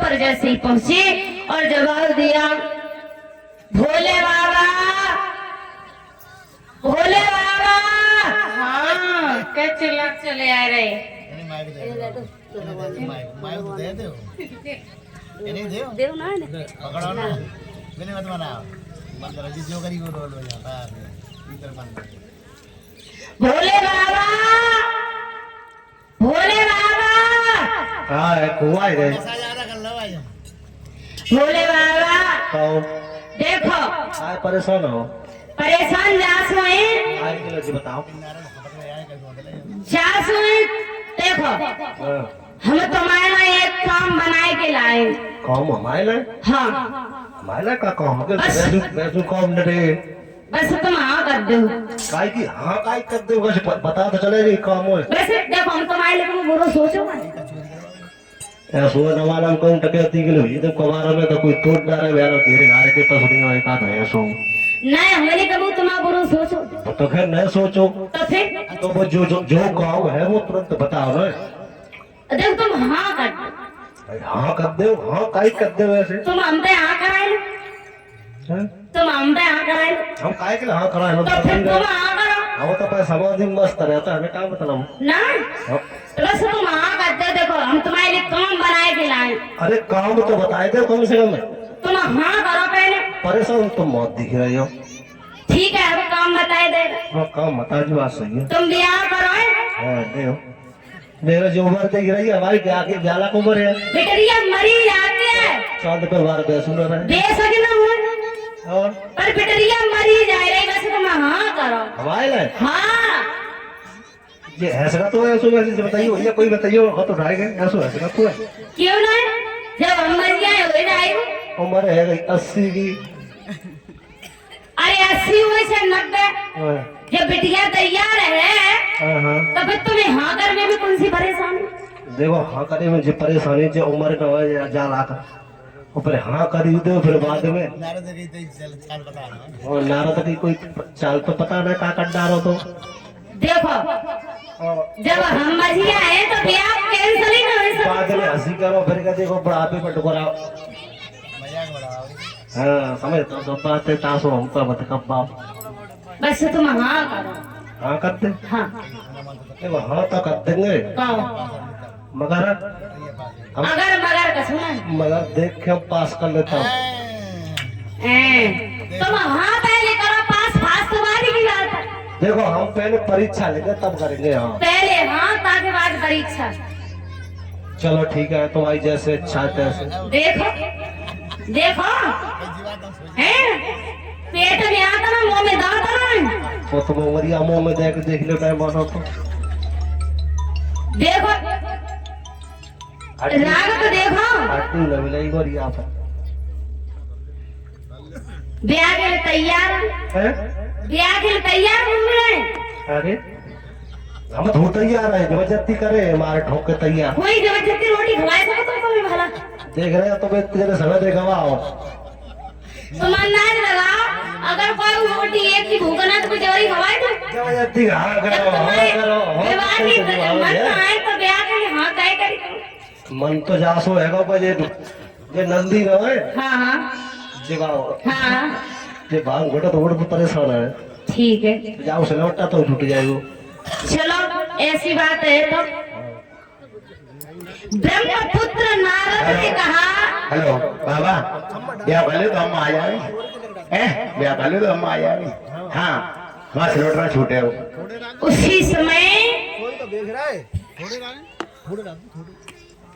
पर जैसे ही पहुंचे और जवाब दिया, भोले बाबा, भोले बाबा। हाँ, क्या चिल्ला चले आ रहे। देव ना पकड़ो ना, मैंने मत बनाओ, मतलब जो करी वो रोल हो जाता है, इधर बंद। भोले बाबा, भोले बाबा। हाँ है कुआ है रे। ऐसा ज्यादा कर लो भाई। भोले बाबा तो देखो, आए परेशान हो, परेशान जासो है, आए के लिए बताओ। जासो है। देखो हाँ, हम तुम्हारा एक काम बनाए के लाए। काम हमारे लिए, हाँ हमारे लिए का काम है? वैसे वैसे काम न रे। बस तुम हाँ कर दो। काय की हाँ काय कर दे, वैसे बता तो चले नहीं काम हो। वैसे देखो हम तुम्हारे लिए बुरा सोचो मत। ऐसो नवाला हम कहूँ टकराती के लिए तो कबार में तो कोई तोड़ डाले यार तेरे घर के पास नहीं आए का तो ऐसो नहीं हमारे कबू तुम्हारा बुरा सोचो तो खैर नहीं सोचो, तो फिर तो वो जो काम है वो तुरंत बताओ ना। देखो तुम हाँ कर दो। हाँ कर दे, हाँ काय कर दे वैसे। तुम हम पे हाँ कराए लो, हैं? तुम हम पे हाँ कराए लो, हम काय के लिए हाँ कराए तो फिर तुम हाँ करो वो तो पैसा बहुत दिन मस्त रहता है, हमें काम बताओ। ना। तो बस तुम हाँ कर दो। देखो हम तुम्हारे लिए काम बनाए के लाए। अरे काम तो बताए दे कम से कम। तुम हाँ करो पहले। परेशान तुम मौत दिख रही हो। ठीक है अब काम बताए देगा। हाँ काम बता जो बात सही है। तुम ब्याह करो है? हाँ दे मेरा जो उम्र दिख रही है हमारी क्या की ब्याला को उम्र है। बिटिया मरी जाती है, चांद पर बार बेसुन रहा है बेसक ना हो और पर बिटिया मरी जा रही। बस तुम हाँ करो। हमारे लिए हाँ ये ऐसा तो है, ऐसा वैसे बताइए भैया कोई बताइए हाथ उठाए गए ऐसा ऐसा तो है। क्यों ना, जब हम मर जाए हो जाएगा। उम्र है गई 80 की। अरे 80 हुए से 90। हाँ जब बिटिया तैयार है हाँ तो फिर तुम्हें हाँ करने में कौन सी परेशानी। देखो हाँ करे में जो परेशानी जो उम्र न हो जा लाख ऊपर हाँ करी दो फिर बाद में नारद की तो चाल बता रहा और नारद की कोई चाल तो पता नहीं का कर डालो तो। देखो जब हम मजिया है तो ब्याह कैंसिल ही ना हो सकता। बाद में हंसी करो फिर का देखो बुढ़ापे पर टुकराओ। मजाक बढ़ाओ। हाँ समझ तो बात है तासो हम तो बत कब बाप बस तुम हाँ करो। हाँ करते हाँ देखो हाँ तो कर देंगे कहो। मगर हम अगर मगर का सुना मगर देख के पास कर लेता हूँ। तुम हाँ पहले करो, पास पास तुम्हारी की बात है। देखो हम पहले परीक्षा लेंगे तब करेंगे। हाँ पहले हाँ ताकि बाद परीक्षा। चलो ठीक है तुम्हारी जैसे इच्छा है तैसे। देखो देखो हैं, पेट में आता ना मुंह में दांत ना। वो तुम उमरिया मुंह में देख लो टाइम बनो तो देखो राग तो देखो। हड्डी न मिलेगी गोरिया पर ब्याह के लिए तैयार है। ब्याह के लिए तैयार घूम रहे हैं। अरे हम तो तैयार है, जबरदस्ती करे हमारे ठोक के तैयार। कोई जबरदस्ती रोटी खवाए सको तो तुम्हें भला देख रहे हो तो तेरे समय देखा आओ तुम अंदाज लगाओ। अगर कोई रोटी एक की भूख ना तो कुछ और ही खवाए तो जबरदस्ती हाँ जब करो हाँ तुम्हारे करो विवाह की मन में आए तो ब्याह के लिए हाँ तय करी। मन तो जासो है पर ये नंदी न है हाँ हाँ जिगाओ हाँ ये भांग घोटा तो घोट परेशान है। ठीक है जाओ से लौटा तो छूट जाएगा। चलो ऐसी बात है तो ब्रह्मपुत्र नारद ने कहा। हेलो बाबा ब्याह भले तो हम आ जाए ब्याह भले तो हम आ जाए। हाँ वहाँ से लौटना छूटे हो। उसी समय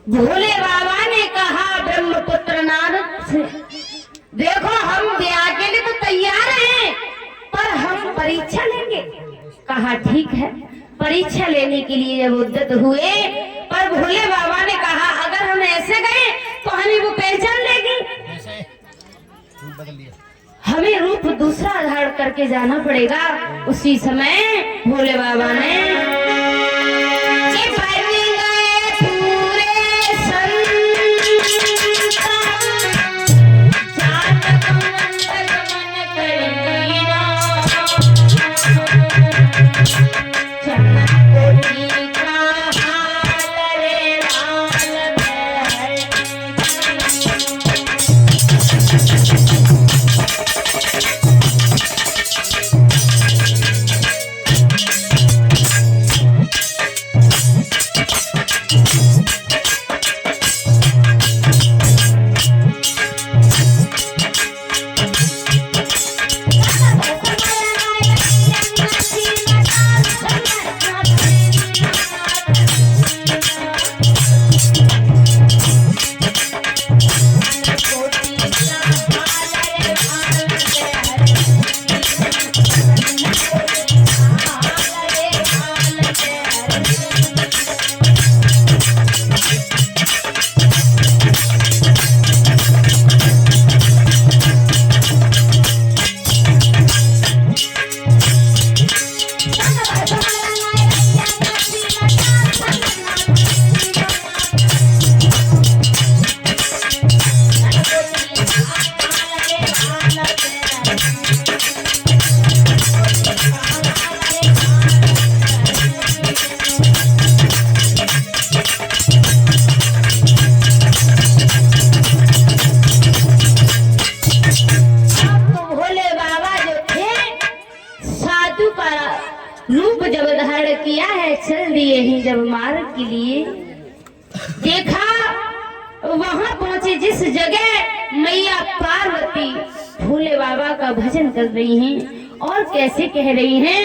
भोले बाबा ने कहा ब्रह्मपुत्र नारद से, देखो हम ब्याह के लिए तो तैयार हैं पर हम परीक्षा लेंगे। कहा ठीक है। परीक्षा लेने के लिए जब उद्यत हुए पर भोले बाबा ने कहा अगर हम ऐसे गए तो हमें वो पहचान लेगी। हमें रूप दूसरा धारण करके जाना पड़ेगा। उसी समय भोले बाबा ने चल दिए हैं जब मार्ग के लिए। देखा वहां पहुंचे जिस जगह मैया पार्वती भोले बाबा का भजन कर रही हैं और कैसे कह रही हैं,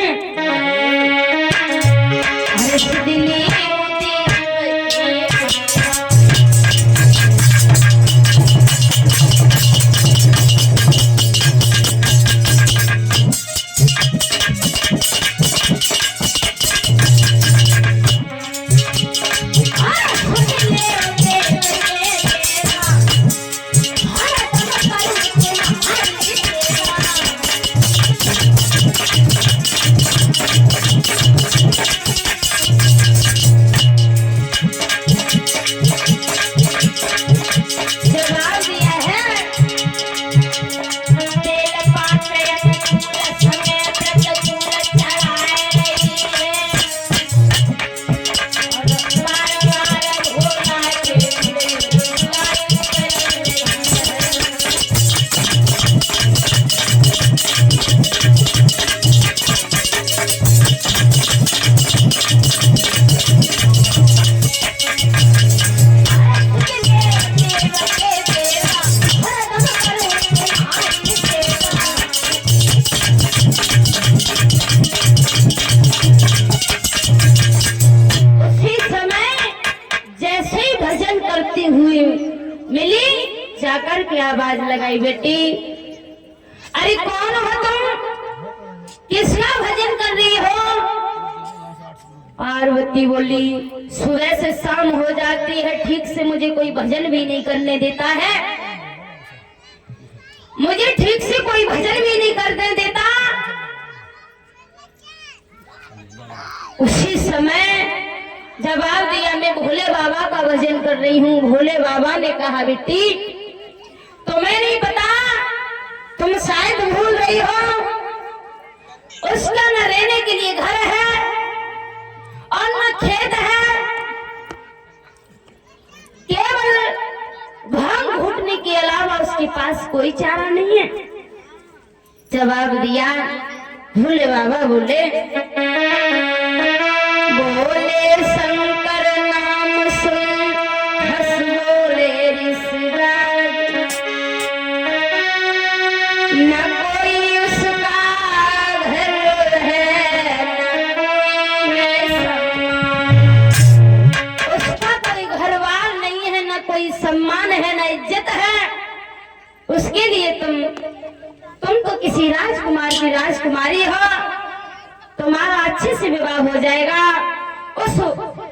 हर्ष दिले जाकर के आवाज लगाई, बेटी अरे कौन हो तुम, किसका भजन कर रही हो? पार्वती बोली सुबह से शाम हो जाती है, ठीक से मुझे कोई भजन भी नहीं करने देता है, मुझे ठीक से कोई भजन भी नहीं करने देता। उसी समय जवाब दिया, मैं भोले बाबा का भजन कर रही हूँ। भोले बाबा ने कहा, बेटी तुम्हें नहीं पता, तुम शायद भूल रही हो, उसका न रहने के लिए घर है और न खेत है, केवल भांग घुटने के अलावा उसके पास कोई चारा नहीं है। जवाब दिया भोले बाबा, बोले शंकर नाम सुन हंस बोले ऋषिराज, न कोई उसका घर है न कोई है सम्मान, उसका कोई घरवार नहीं है, न कोई सम्मान है न इज्जत है। उसके लिए तुम तो किसी राजकुमार की राजकुमारी हो, तुम्हारा अच्छे से विवाह हो जाएगा। उस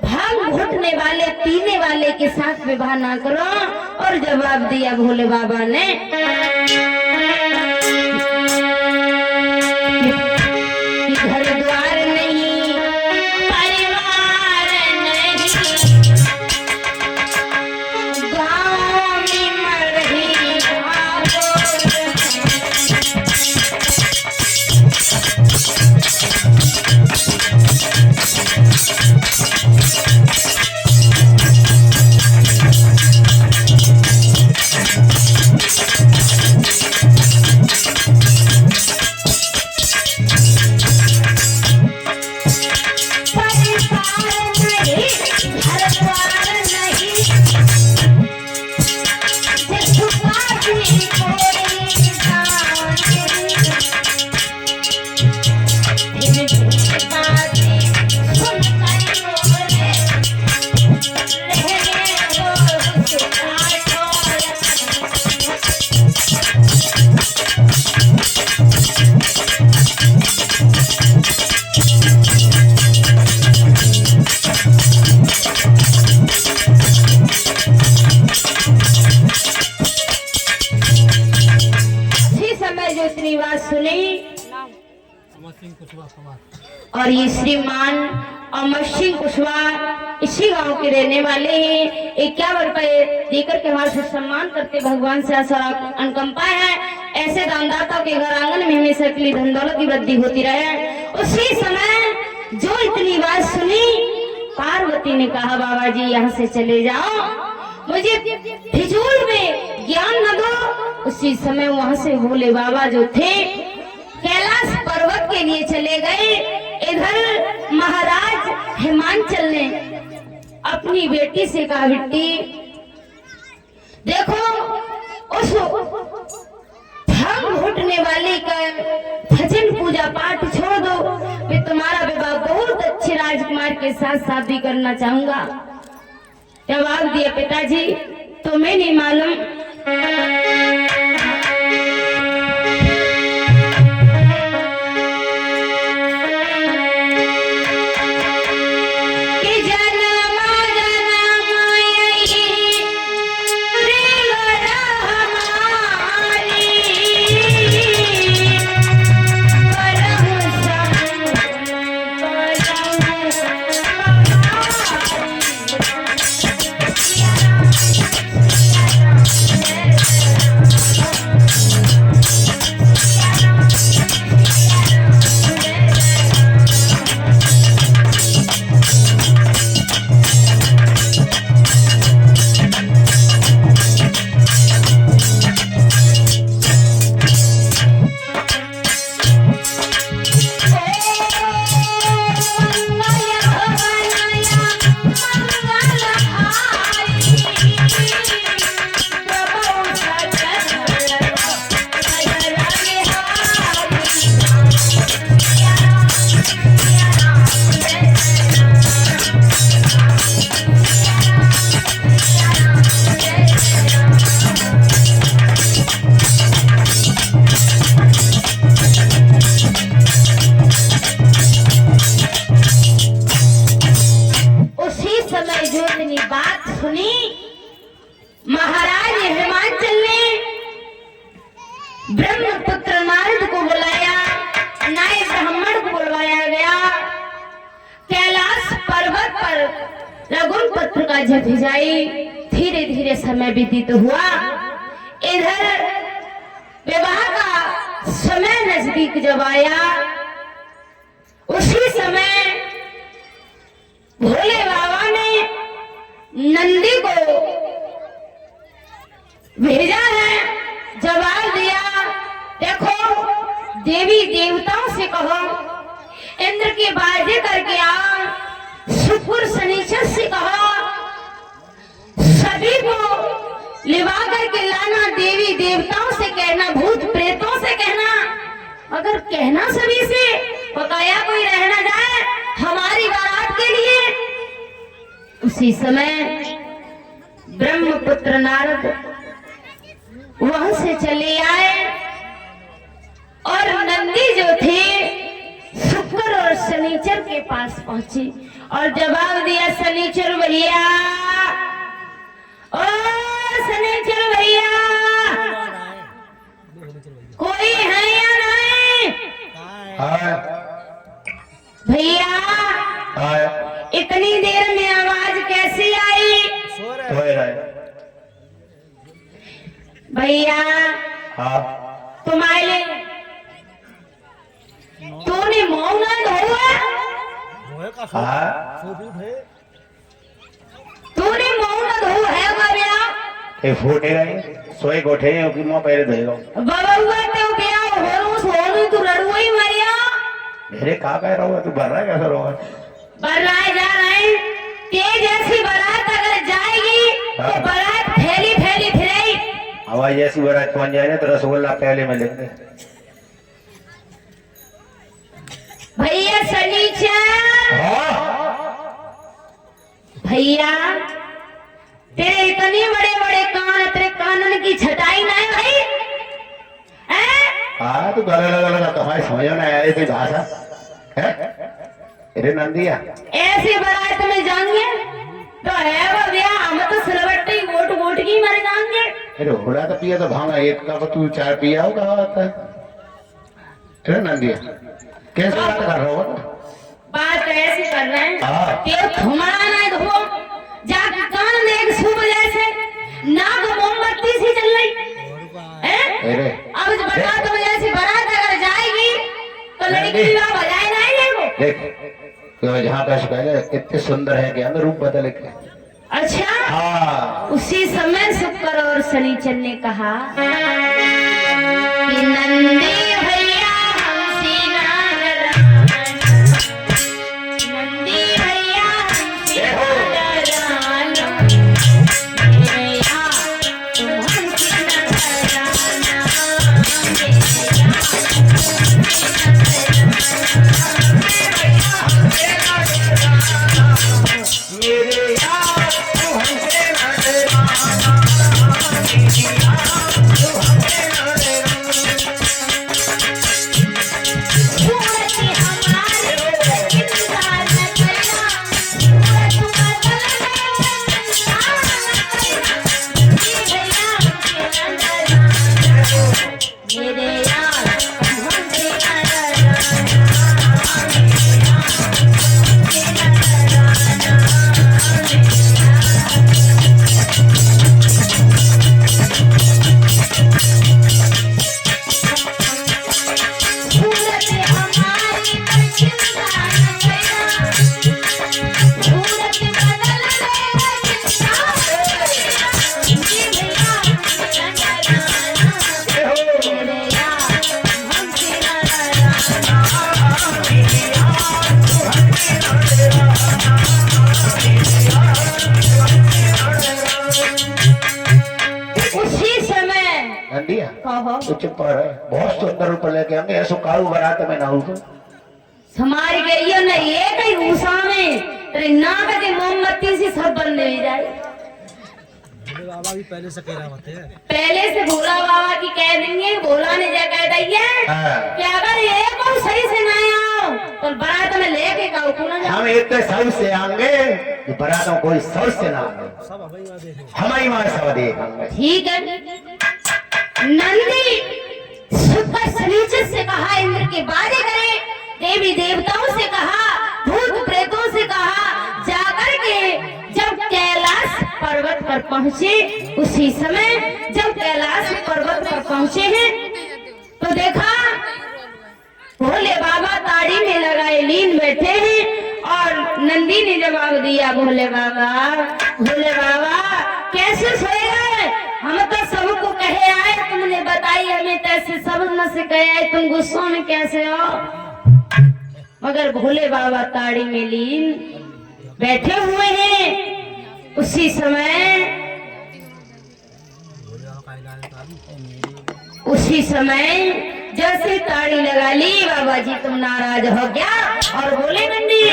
भांग घुटने वाले पीने वाले के साथ विवाह ना करो। और जवाब दिया भोले बाबा ने, घर द्वार नहीं परिवार नहीं, गाँव में मर रही भागो। और ये श्रीमान अमर सिंह कुशवाहा इसी गांव के रहने वाले हैं। 51 रुपए देकर के हमारे से सम्मान करते, भगवान से आशा अनुकंपा है ऐसे दानदाता के घर आंगन में हमेशा के लिए धन दौलत की वृद्धि होती रहे। उसी समय जो इतनी बात सुनी, पार्वती ने कहा, बाबा जी यहाँ से चले जाओ, मुझे फिजूल में ज्ञान न दो। उसी समय वहां से भोले बाबा जो थे कैलाश पर्वत के लिए चले गए। इधर महाराज हिमांचल ने अपनी बेटी से कहा, बेटी देखो उस भंग घुटने वाले का भजन पूजा पाठ छोड़ दो, मैं तुम्हारा विवाह बहुत अच्छे राजकुमार के साथ शादी करना चाहूंगा। जवाब दिया, पिताजी तुम्हें नहीं मालूम ब्रह्मपुत्र नारद को बुलाया, नाय ब्राह्मण को बुलवाया गया। कैलाश पर्वत पर रघुपत्र का जब भिजाई, धीरे धीरे समय व्यतीत हुआ। इधर विवाह का समय नजदीक जब आया, उसी समय भोले बाबा ने नंदी को भेजा है, जवाब दिया, देखो देवी देवताओं से कहो इंद्र के बाजे करके आओ, शुक्र शनिचर से कहो सभी को लिवा करके लाना, देवी देवताओं से कहना, भूत प्रेतों से कहना, अगर कहना सभी से बकाया कोई रह ना जाए हमारी बारात के लिए। उसी समय ब्रह्मपुत्र नारद वहां से चले आए और नंदी जो थे शुक्र और शनिचर के पास पहुंचे और जवाब दिया, शनिचर भैया, ओ शनिचर भैया, कोई है या नहीं? भैया इतनी देर में आवाज कैसी आई? भैया तुम्हारे तूने मुंह ना धोया, तूने मुंह ना धोया है भैया? ए फूटे गए सोए गोठे कि मुंह पहले धोएगा बाबा हुआ तो भैया होरू सोनू तू रड़ुआ ही मरिया। मेरे का कह रहा तू भर रहा है कैसा रहा? भर रहा है, जा रहा है। तेज ऐसी बारात अगर जाएगी तो बारात फैली फैली फिरेगी। हवाई जैसी बारात पहुंच जाए ना तो रसगुल्ला पहले में लेंगे। भैया शनिचर, भैया तेरे इतने बड़े बड़े कान, तेरे कानन की छटाई ना है भाई? हाँ तो गले लगा तुम्हारी समझ में आया कोई भाषा है? अरे नंदिया ऐसी बारात में जाएंगे तो है वो भैया, हम तो सिलवट्टी गोट गोट की मर जाएंगे। अरे होड़ा तो पिया तो भांगा एक का तू चार पिया हो कहा आता है? अरे नंदिया कैसे बात कर रहा हो? बात ऐसी कर रहे हैं तेरे थुमड़ा ना धो जाके कान देख सुबह जैसे नाक मोमबत्ती सी चल रही है। अब बारात में जैसी बारात अगर जाएगी तो लड़की विवाह बजाए ना ही देख तो जहाँ का शिकायत इतने सुंदर है कि हमें रूप बदल के। अच्छा हाँ उसी समय शुक्र और शनिचर ने कहा कि नंदी भैया हमसे ना डरना, नंदी भैया मेरे यार तू हमसे न डराना, मेरे यार तू हमसे न डराना। सूरत हमारी चिंता न करना, सूरत बदलने चिंता न करना, मेरे यार हमसे न डराना, सूरत हमारी चिंता न करना, सूरत बदलने चिंता न करना, मेरे यार हमसे न डराना। उसी समय नंदिया कहो तू चुप रह, बहुत सुंदर ऊपर लेके आएंगे, ऐसो काऊ बारात में ना हो। समार गई न ये कहीं ऊषा में तेरे नाक के मोमबत्ती से सब बंद हो जाए। भोले बाबा भी पहले से कह रहे होते हैं। पहले से भोला बाबा की कह देंगे, भोला ने जा कह दी है हाँ। कि अगर ये को सही से ना आओ तो बारात में लेके काऊ को ना जाओ। हम एक सब से आएंगे, ये बारातों कोई सब से ना आएंगे, सब हमारी बात देखो। हमारी माँ सब देखेंगे। ठीक है। नंदी सुपर सनीचर से कहा इंद्र के बारे करे, देवी देवताओं से कहा, भूत प्रेतों से कहा, जाकर के जब कैलाश पर्वत पर पहुंचे, उसी समय जब कैलाश पर्वत पर पहुंचे हैं तो देखा भोले बाबा ताड़ी में लगाए लीन बैठे हैं। और नंदी ने जवाब दिया, भोले बाबा कैसे सोए गए? हम तो सबको कहे आए, तुमने बताई हमें तैसे सब न से कहे आए, तुम गुस्सों में कैसे हो? मगर भोले बाबा ताड़ी में लीन बैठे हुए हैं। उसी समय जैसे ताड़ी लगा ली, बाबा जी तुम नाराज हो गया और बोले नंदी,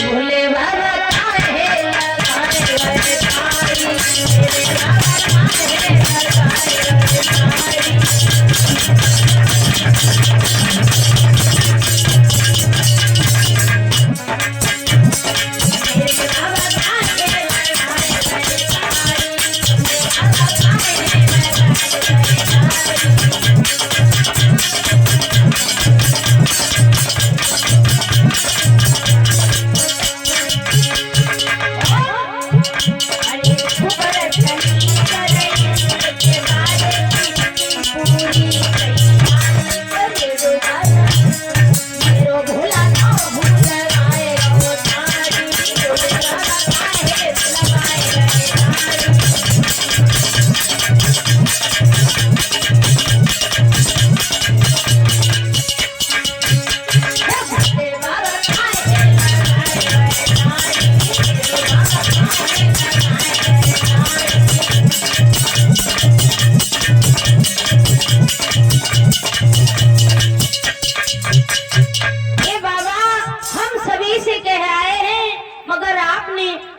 भोले बाबा ताड़ी लगाए गए ताड़ी, मेरे बाबा ताड़ी लगाए गए ताड़ी।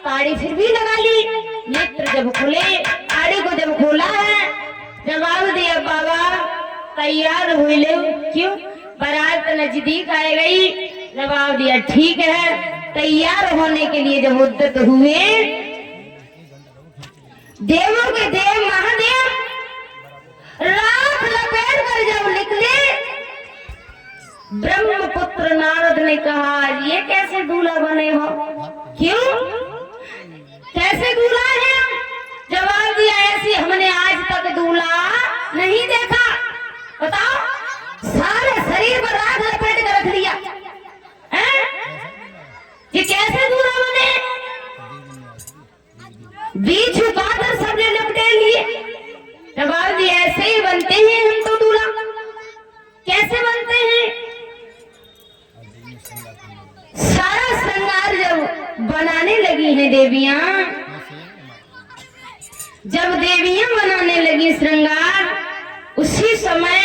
ताड़ी फिर भी लगा ली। नेत्र जब खुले, ताड़ी को जब खोला है, जवाब दिया बाबा तैयार हुई ले, क्यों बारात नजदीक आ गई। जवाब दिया ठीक है। तैयार होने के लिए जब उद्यत हुए, देवों के देव महादेव रात लपेट कर जब निकले, ब्रह्मपुत्र नारद ने कहा ये कैसे दूल्हा बने हो, क्यों कैसे दूल्हा है? जवाब दिया ऐसी हमने आज तक दूल्हा नहीं देखा। बताओ, सारे शरीर पर राख लपेट कर रख दिया है? ये कैसे दूल्हा बने? बीच छुपाकर सबने लपटे लिए। जवाब दिया ऐसे ही बनते हैं हम तो दूल्हा। कैसे बनते हैं? सारा श्रृंगार जब बनाने लगी हैं देवियां, जब देवियां बनाने लगी श्रृंगार, उसी समय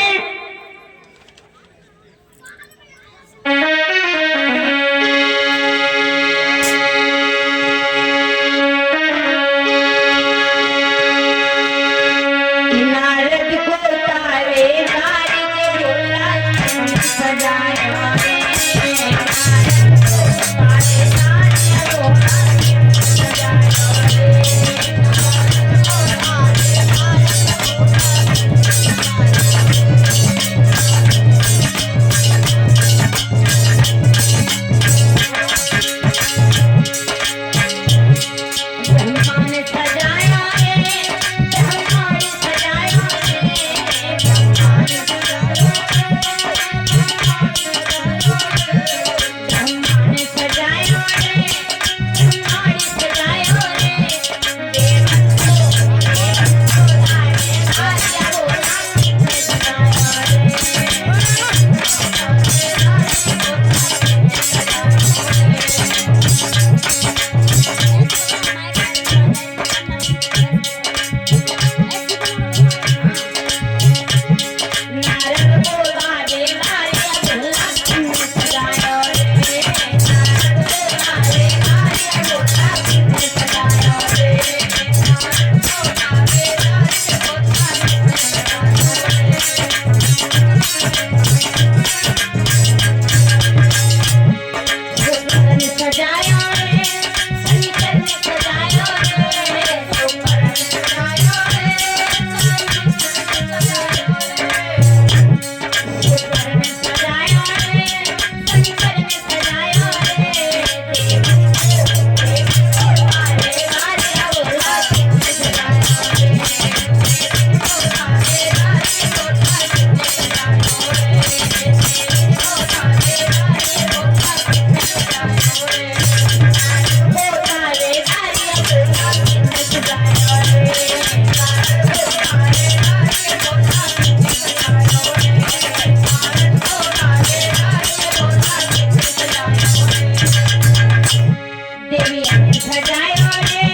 देवतन ने सजायो रे,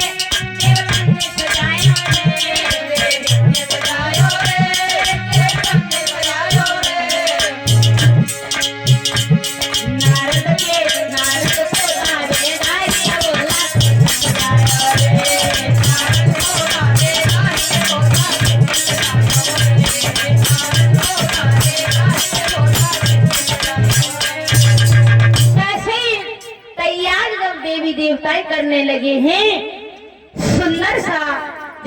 देवतन ने सजायो रे, देवतन ने सजायो रे, देवतन ने सजायो रे। नारद को गावे गाई बोला सजायो रे, नारद को गावे गाई बोला सजायो रे, नारद को गावे गाई बोला सजायो रे। ऐसे तैयार जब देवी देवताएं करने लगे हैं, सुंदर सा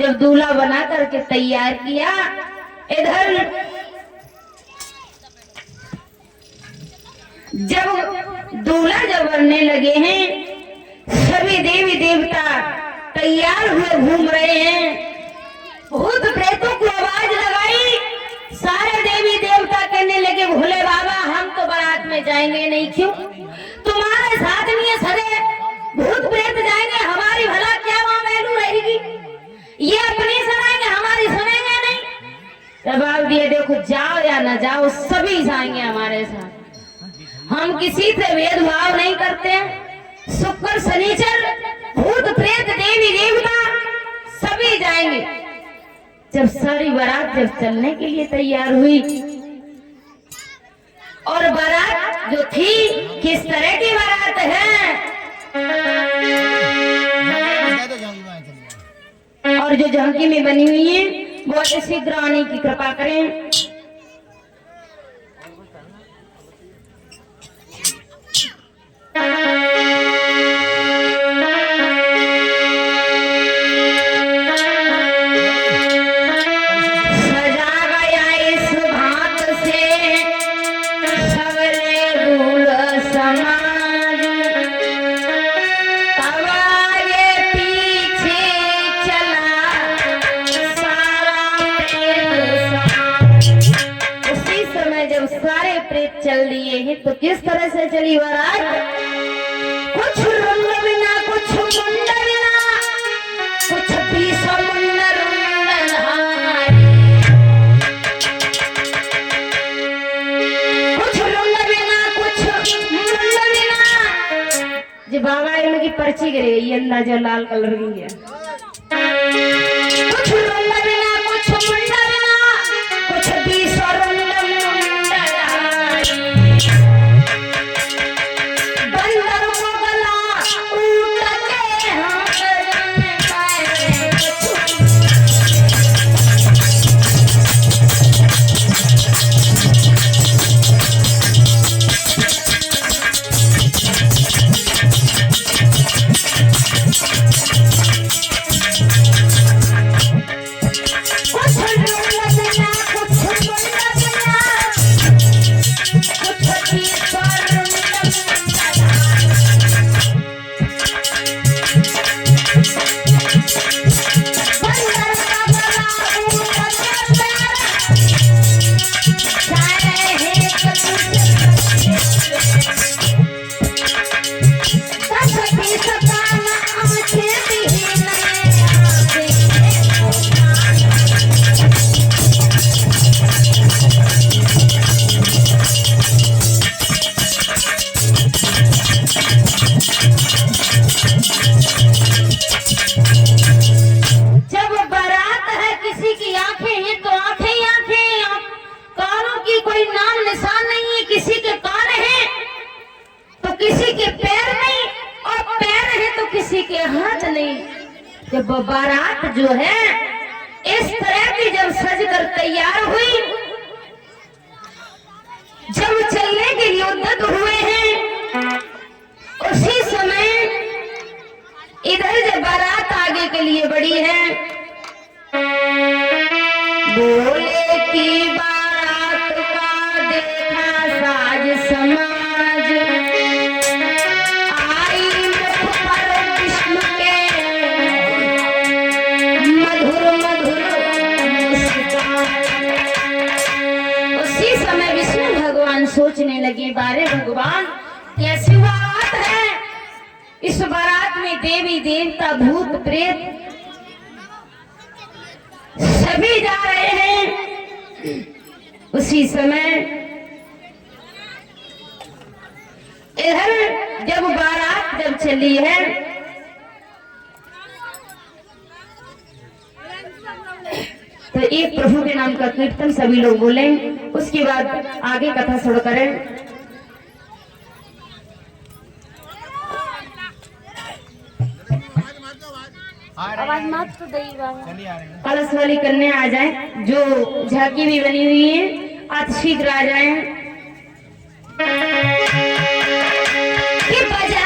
जब दूल्हा बना करके तैयार किया, इधर जब दूल्हा जब बनने लगे हैं, सभी देवी देवता तैयार हुए घूम रहे हैं। भूत प्रेतों को आवाज लगाई, सारे देवी देवता कहने लगे भोले बाबा हम तो बारात में जाएंगे नहीं, क्यों तुम्हारे साथ नहीं है, सरे भूत प्रेत जाएंगे, हमारी भला क्या वहां वैल्यू रहेगी, ये अपनी सुनाएंगे हमारी सुनेंगे नहीं। जवाब दिए देखो जाओ या ना जाओ सभी जाएंगे हमारे साथ, हम किसी से भेदभाव नहीं करते हैं, शुक्र शनिचर भूत प्रेत देवी देवता सभी जाएंगे। जब सारी बारात जब चलने के लिए तैयार हुई, और बारात जो थी किस तरह की बारात है, और जो झांकी में बनी हुई है बहुत शीघ्र आने की कृपा करें। चल दिए हैं तो किस तरह से चली बारात, कुछ रंग बिना कुछ मुंड बिना, कुछ भी समुंदर कुछ रंग बिना कुछ मुंड बिना। जी बाबा इनकी पर्ची गिर गई, अंदाजा लाल कलर की है। कुछ रंग बिना कुछ मुंड बिना, कुछ भी समुंदर जब बारात जो है इस तरह की जब सज कर तैयार हुई, जब चलने के लिए उद्यत हुए हैं, उसी समय इधर जब बारात आगे के लिए बढ़ी है, बोले की बारात का देखा साज समाज, आई मुख पर विष्णु के मधुर मधुर मुस्कान। उसी समय विष्णु भगवान सोचने लगे, बारे भगवान कैसी बात है, इस बारात में देवी देवता भूत प्रेत सभी जा रहे हैं। उसी समय इधर जब बारात जब चली है, एक प्रभु के नाम का कीर्तन सभी लोग बोले, उसके बाद आगे कथा शुरू करें। आवाज मत तो दई बाबा। कलश वाली कन्या आ जाए, जो झांकी भी बनी हुई है अति शीघ्र आ जाए। कि बजा